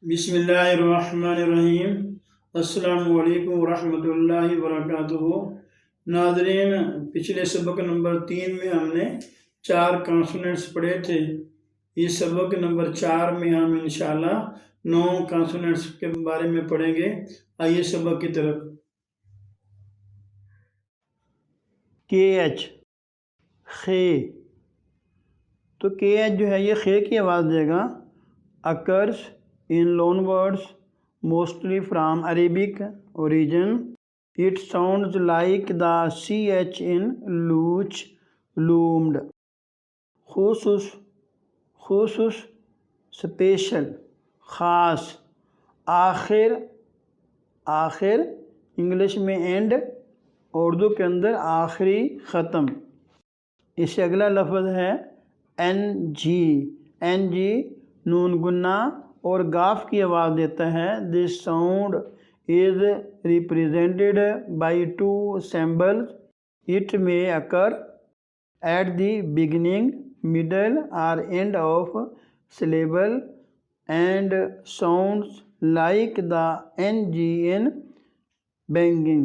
بسم اللہ الرحمن الرحیم۔ السلام علیکم ورحمۃ اللہ وبرکاتہ۔ ناظرین، پچھلے سبق نمبر 3 میں ہم نے 4 کانسوننٹس پڑھے تھے۔ اس سبق نمبر 4 میں ہم انشاءاللہ 9 کانسوننٹس کے بارے میں پڑھیں گے۔ آئیے سبق کی طرف۔ KH خے، تو KH جو ہے یہ خے کی آواز دے گا۔ occurs in loan words mostly from Arabic origin. It sounds like the CH in looch, loomed. خصوص special، خاص، آخر انگلش میں اینڈ، اردو کے اندر آخری، ختم۔ اس سے اگلا لفظ ہے NG نون گنہ اور گاف کی آواز دیتا ہے۔ This sound is represented by 2 symbols. It may occur at the beginning, middle or end of syllable and sounds like the NG in banking.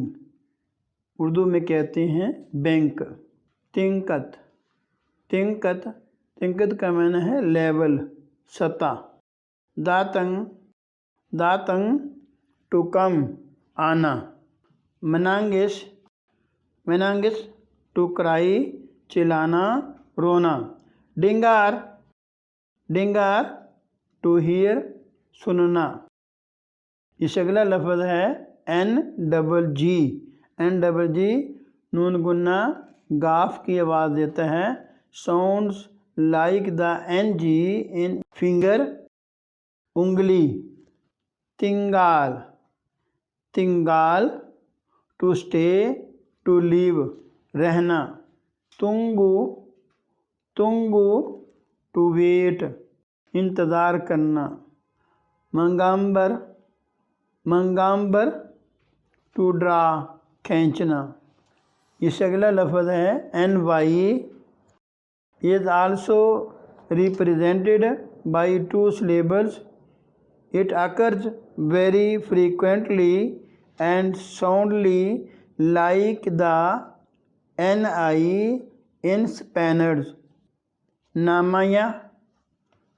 Urdu میں کہتے ہیں بینک۔ تنکت کا معنی ہے لیول، سطح۔ داتنگ ٹو کم، آنا۔ منانگس ٹو کرائی، چلانا، رونا۔ ڈنگار ٹو ہیئر، سننا۔ اس اگلا لفظ ہے NGG نون گنہ گاف کی آواز دیتا ہے۔ Sounds like the NG in finger، انگلی۔ تنگال ٹو اسٹے، ٹو لیو، رہنا۔ تنگو ٹو ویٹ، انتظار کرنا۔ منگامبر ٹو ڈرا، کھینچنا۔ اس اگلا لفظ ہے NY is also represented by 2 syllables. It occurs very frequently and soundly like the NI in Spanish.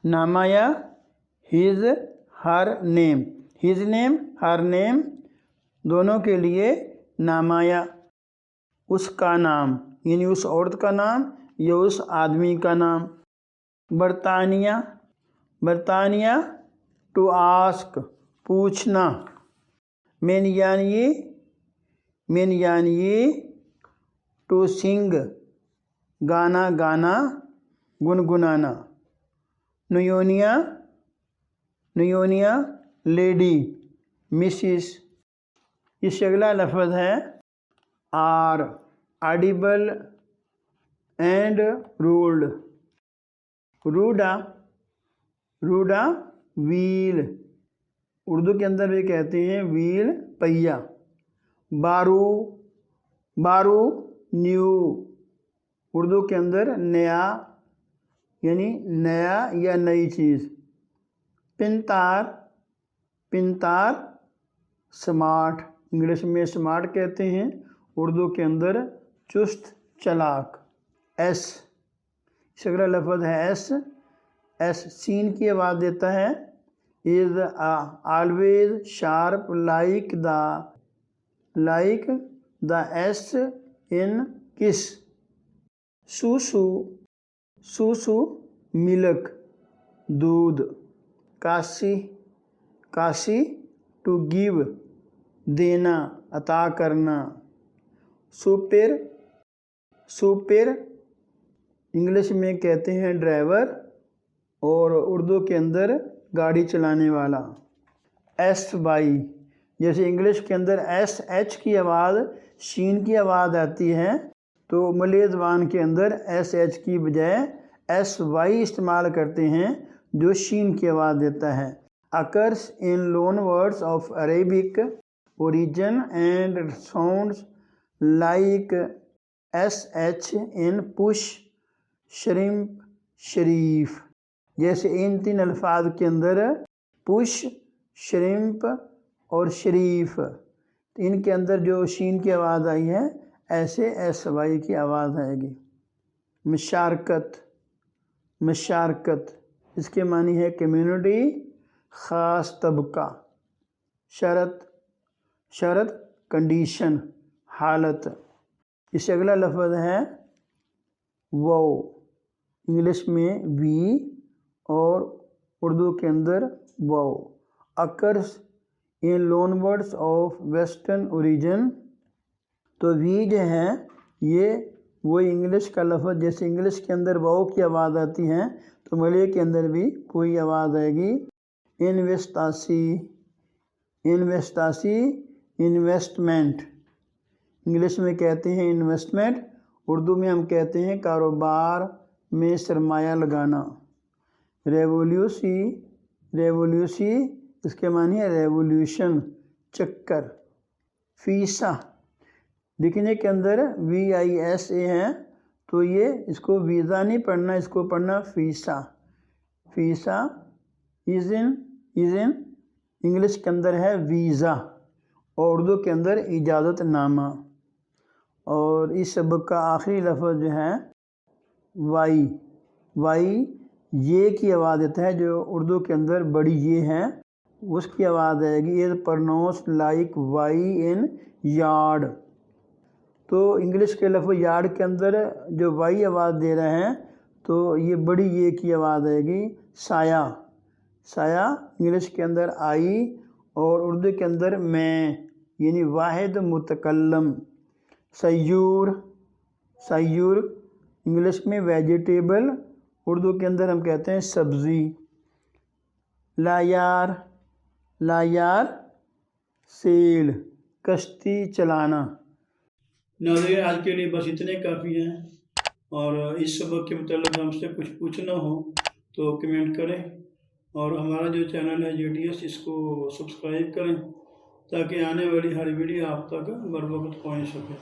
Namaya his her name، his name her name دونوں کے لیے نامایا، اس کا نام، یعنی اس عورت کا نام یا اس آدمی کا نام۔ برطانیہ ٹو آسک، پوچھنا۔ مینیانیے ٹو سنگ، گانا، گنگنانا۔ نیونیا لیڈی، مسز۔ اس سے اگلا لفظ ہے آڈیبل اینڈ رولڈ۔ روڈا ویل، اردو کے اندر بھی کہتے ہیں ویل، پہیہ۔ بارو نیو، اردو کے اندر نیا، یعنی نیا یا نئی چیز۔ پنتار سمارٹ، انگلش میں سمارٹ کہتے ہیں، اردو کے اندر چست، چلاک۔ اگلا لفظ ہے ایس سین کی آواز دیتا ہے۔ is always sharp like the S in kiss. سوسو ملک، دودھ۔ کاسی ٹو گیو، دینا، عطا کرنا۔ سپر انگلش میں کہتے ہیں ڈرائیور اور اردو کے اندر گاڑی چلانے والا۔ SY، جیسے انگلش کے اندر SH کی آواز شین کی آواز آتی ہے، تو ملئی زبان کے اندر SH کی بجائے SY استعمال کرتے ہیں جو شین کی آواز دیتا ہے۔ occurs in loan words of Arabic origin and sounds like SH in push، شریمپ، شریف۔ جیسے ان 3 الفاظ کے اندر پش شریمپ اور شریف، ان کے اندر جو شین کی آواز آئی ہے ایسے ایس وائی کی آواز آئے گی۔ مشارکت، مشارکت اس کے معنی ہے کمیونٹی، خاص طبقہ۔ شرط، شرط کنڈیشن، حالت۔ اس سے اگلا لفظ ہے وہ، انگلش میں وی اور اردو کے اندر وہ۔ Occurs in loan words of western origin, تو وی جو ہے یہ وہی انگلش کا لفظ، جیسے انگلش کے اندر واؤ کی آواز آتی ہے تو ملے کے اندر بھی کوئی آواز آئے گی۔ انویسٹاسی، انویسٹاسی انویسٹمنٹ، انگلش میں کہتے ہیں انویسٹمنٹ، اردو میں ہم کہتے ہیں کاروبار میں سرمایہ لگانا۔ ریولیوسی، ریولیوسی اس کے معنی ہے ریولیوشن، چکر۔ فیسا، لکھنے کے اندر وی آئی ایس اے ہے تو یہ اس کو ویزا نہیں پڑھنا، اس کو پڑھنا فیسا۔ فیسا از ان انگلش کے اندر ہے ویزا اور اردو کے اندر اجازت نامہ۔ اور اس سبق کا آخری لفظ جو ہے وائی، وائی یہ کی آواز دیتا ہے، جو اردو کے اندر بڑی یہ ہے اس کی آواز آئے گی۔ Is pronounced like Y in yard, تو انگلش کے لفظ یارڈ کے اندر جو وائی آواز دے رہے ہیں تو یہ بڑی یہ کی آواز آئے گی۔ سایہ، سایہ انگلش کے اندر آئی اور اردو کے اندر میں، یعنی واحد متکلم۔ سیور، سیور انگلش میں ویجیٹیبل، اردو کے اندر ہم کہتے ہیں سبزی۔ لایار، لایار سیل، کشتی چلانا۔ ناظرین آج کے لیے بس اتنے کافی ہیں، اور اس سبق کے متعلق ہم سے کچھ پوچھنا ہو تو کمنٹ کریں، اور ہمارا جو چینل ہے JDS اس کو سبسکرائب کریں تاکہ آنے والی ہر ویڈیو آپ تک بر وقت پہنچ سکے۔